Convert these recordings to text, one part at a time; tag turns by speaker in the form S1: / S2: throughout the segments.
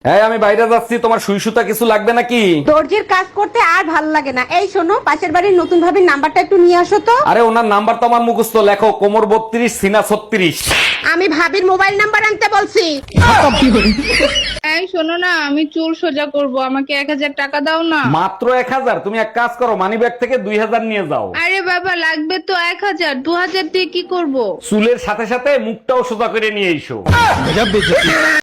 S1: হ্যাঁ, আমি বাইরে যাচ্ছি, তোমার সুই সুতা কিছু লাগবে নাকি?
S2: দর্জির কাজ করতে আর ভাল লাগে না। এই শোনো, পাশের বাড়ির নতুন ভাবির নাম্বারটা একটু নিয়ে আসো তো।
S1: আরে ওনার নাম্বার তো আমার মুখস্থ, লেখো কোমর 32 সিনা 36।
S2: আমি ভাবির মোবাইল নাম্বার আনতে বলছি।
S3: এই শোনো না, আমি চুল সোজা করব, আমাকে 1000 টাকা দাও না।
S1: মাত্র 1000? তুমি এক কাজ করো, মানি ব্যাগ থেকে 2000 নিয়ে যাও।
S3: আরে বাবা, লাগবে তো 1000, 2000 দিয়ে কি করব?
S1: চুলের সাথে সাথে মুখটাও সোজা করে নিয়ে এসো।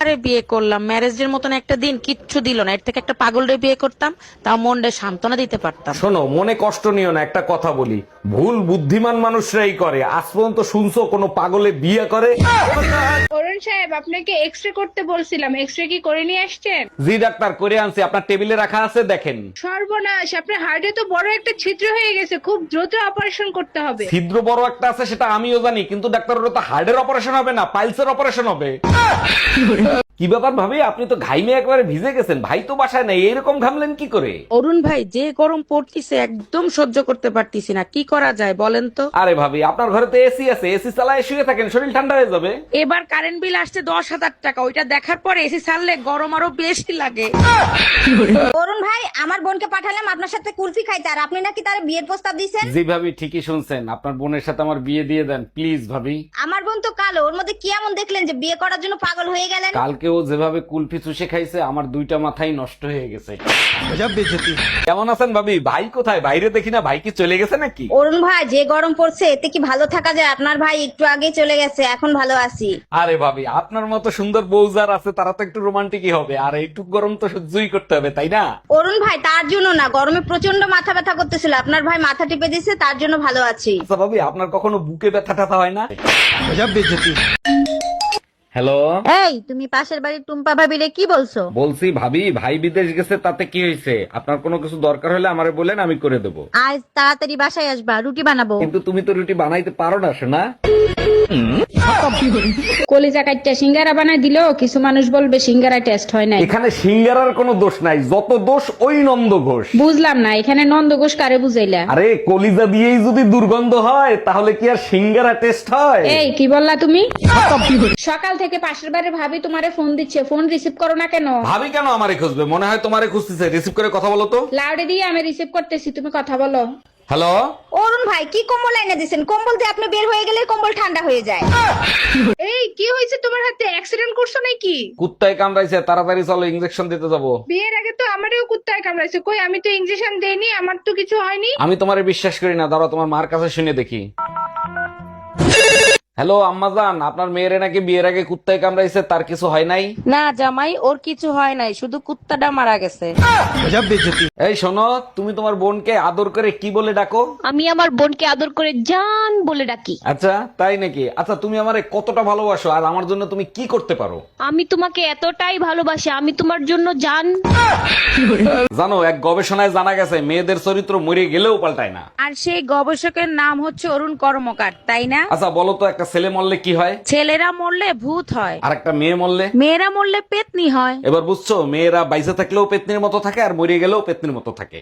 S4: আরে বিয়ে করলাম, ম্যারেজের মতন একটা দিন কিচ্ছু দিল না। এর থেকে একটা পাগলরে বিয়ে করতাম, তাও মনটা সান্ত্বনা দিতে পারতাম।
S1: শোনো, মনে কষ্ট নিও না, একটা কথা বলি, ভুল বুদ্ধিমান মানুষরাই করে। আজ পর্যন্ত শুনছো কোনো পাগলে বিয়ে করে?
S3: অরুণ সাহেব, আপনাকে এক্সরে করতে বলছিলাম, এক্সরে কি করে নিয়ে আসছেন?
S1: জি ডাক্তার, করে আনছি, আপনার টেবিলে রাখা আছে, দেখেন।
S3: সর্বনাশ, আপনার হার্টে তো বড় একটা ছিদ্র হয়ে গেছে, খুব দ্রুত অপারেশন করতে হবে।
S1: ছিদ্র বড় একটা আছে সেটা আমিও জানি, কিন্তু ডাক্তার ওটা তো হার্টের অপারেশন হবে না, পাইলসের অপারেশন হবে। কি ব্যাপার ভাবি, আপনি তো ঘাইমে একবারে ভিজে গেছেন, ভাই তো বাসায় নাই, এরকম ঘামলেন কি করে?
S4: অরুণ ভাই, যে গরম পড়তিছে একদম সহ্য করতে পারতিছি না, কি করা যায় বলেন তো?
S1: আরে ভাবি, আপনার ঘরে তো এসি আছে, এসি চালায় শুয়ে থাকেন, শরীর ঠান্ডা হয়ে যাবে।
S4: এবার কারেন্ট বিল আসছে 10,000 টাকা, ওইটা দেখার পরে এসি ছাড়লে গরম আরো বেশি লাগে।
S2: অরুণ ভাই, আমার বোনকে পাঠালাম আপনার সাথে কুলফি খাইতে, আর আপনি নাকি তার বিয়ের প্রস্তাব দিয়েছেন।
S1: জি ভাবি, ঠিকই শুনছেন, আপনার বোনের সাথে আমার বিয়ে দিয়ে দেন প্লিজ ভাবি।
S2: আমার বোন তো কালো, ওর মধ্যে কি এমন দেখলেন যে বিয়ে করার জন্য পাগল হয়ে গেলেন?
S1: কালকে ও যেভাবে কুলফি চুষে খাইছে, আমার দুইটা মাথাই নষ্ট হয়ে গেছে। কেমন আছেন ভাবি? ভাই কোথায়? বাইরে দেখি না, ভাই কি চলে গেছে নাকি?
S2: অরুণ ভাই, যে গরম পড়ছে এতে কি ভালো থাকা যায়? আপনার ভাই একটু আগে চলে গেছে, এখন ভালো আছি।
S1: আরে ভাবি, আপনার মতো সুন্দর বউ যার আছে তারা তো একটু রোমান্টিকই হবে, আর একটু গরম তো সহ্যই করতে হবে, তাই না?
S2: অরুণ ভাই, তার জন্য না, গরমে প্রচন্ড মাথা ব্যথা করতেছিল, আপনার ভাই মাথা টিপে দিছে, তার জন্য ভালো আছি।
S1: আচ্ছা ভাবি, আপনার কখনো বুকে ব্যথা টাথা হয় না? হ্যালো,
S2: এই, তুমি পাশের বাড়ির টুম্পা ভাবিরে কি বলছো?
S1: বলছি ভাবি, ভাই বিদেশ গেছে, তাতে কি হয়েছে? আপনার কোনো কিছু দরকার হলে আমারে বলেন, আমি করে দেবো।
S2: আজ তাড়াতাড়ি বাসায় আসবা, রুটি বানাবো।
S1: কিন্তু তুমি তো রুটি বানাইতে পারো না, শোনা।
S3: কলিজা কাটটা সিঙ্গারা বানাই দিলো, কিছু মানুষ বলবে সিঙ্গারা টেস্ট হয় নাই।
S1: এখানে সিঙ্গারার কোনো দোষ নাই, যত দোষ ওই নন্দ ঘোষ।
S3: বুঝলাম না, এখানে নন্দ ঘোষ কারে বুঝাইলা?
S1: আরে কলিজা দিয়েই যদি দুর্গন্ধ হয়, তাহলে কি আর সিঙ্গারা টেস্ট হয়?
S3: এই কি বললা তুমি? সকাল থেকে পাশের বাড়ির ভাবি তোমারে ফোন দিচ্ছে, ফোন রিসিভ করো না কেন?
S1: ভাবি কেন আমারে খুঁজবে? মনে হয় তোমারে খুঁজতেছে, রিসিভ করে কথা বলো তো।
S3: লাউডে দিয়ে আমি রিসিভ করতেছি, তুমি কথা বলো।
S1: হ্যালো,
S2: অরুণ ভাই, কি কম্বল এনে দিছেন? কম্বল দিয়ে আপনি বের হয়ে গেলে কম্বল ঠান্ডা হয়ে যায়।
S3: এই কি হয়েছে তোমার হাতে? অ্যাক্সিডেন্ট করছো নাকি?
S1: কুত্তায় কামড়াইছে, তাড়াতাড়ি চলো, ইনজেকশন দিতে যাবো।
S3: বিয়ের আগে তো আমারও কুত্তায় কামড়াইছে, কই আমি তো ইনজেকশন দেইনি, আমার তো কিছু হয়নি।
S1: আমি তোমারে বিশ্বাস করি না, দাঁড়াও তোমার মার কাছে শুনে দেখি। হ্যালো আম্মাজান, আপনার মেয়েরে নাকি বিয়ের আগে কুত্তায় কামড়াইছে, তার কিছু হয় নাই?
S4: না জামাই, ওর কিছু হয় নাই, শুধু কুত্তাটা মারা গেছে।
S1: এই শোনো, তুমি তোমার বোনকে আদর করে কি বলে ডাকো?
S5: আমি আমার বোনকে আদর করে জান বলে ডাকি।
S1: আচ্ছা তাই নাকি? আচ্ছা, তুমি আমারে কতটা ভালোবাসো, আর আমার জন্য তুমি কি করতে পারো?
S5: আমি তোমাকে এতটাই ভালোবাসি, আমি তোমার জন্য জান।
S1: জানো, এক গবেষণায় জানা গেছে মেয়েদের চরিত্র মরে গেলেও পাল্টায় না।
S4: আর সেই গবেষকের নাম হচ্ছে অরুণ কর্মকার, তাই না?
S1: আচ্ছা বলো তো, একটা ছেলে মরলে কি হয়?
S4: ছেলেরা মরলে ভূত হয়,
S1: আর একটা মেয়ে মরলে?
S4: মেয়েরা মরলে পেতনি হয়।
S1: এবার বুঝছো, মেয়েরা বাইসে থাকলেও পেতনির মতো থাকে, আর মরে গেলেও পেতনির মতো থাকে।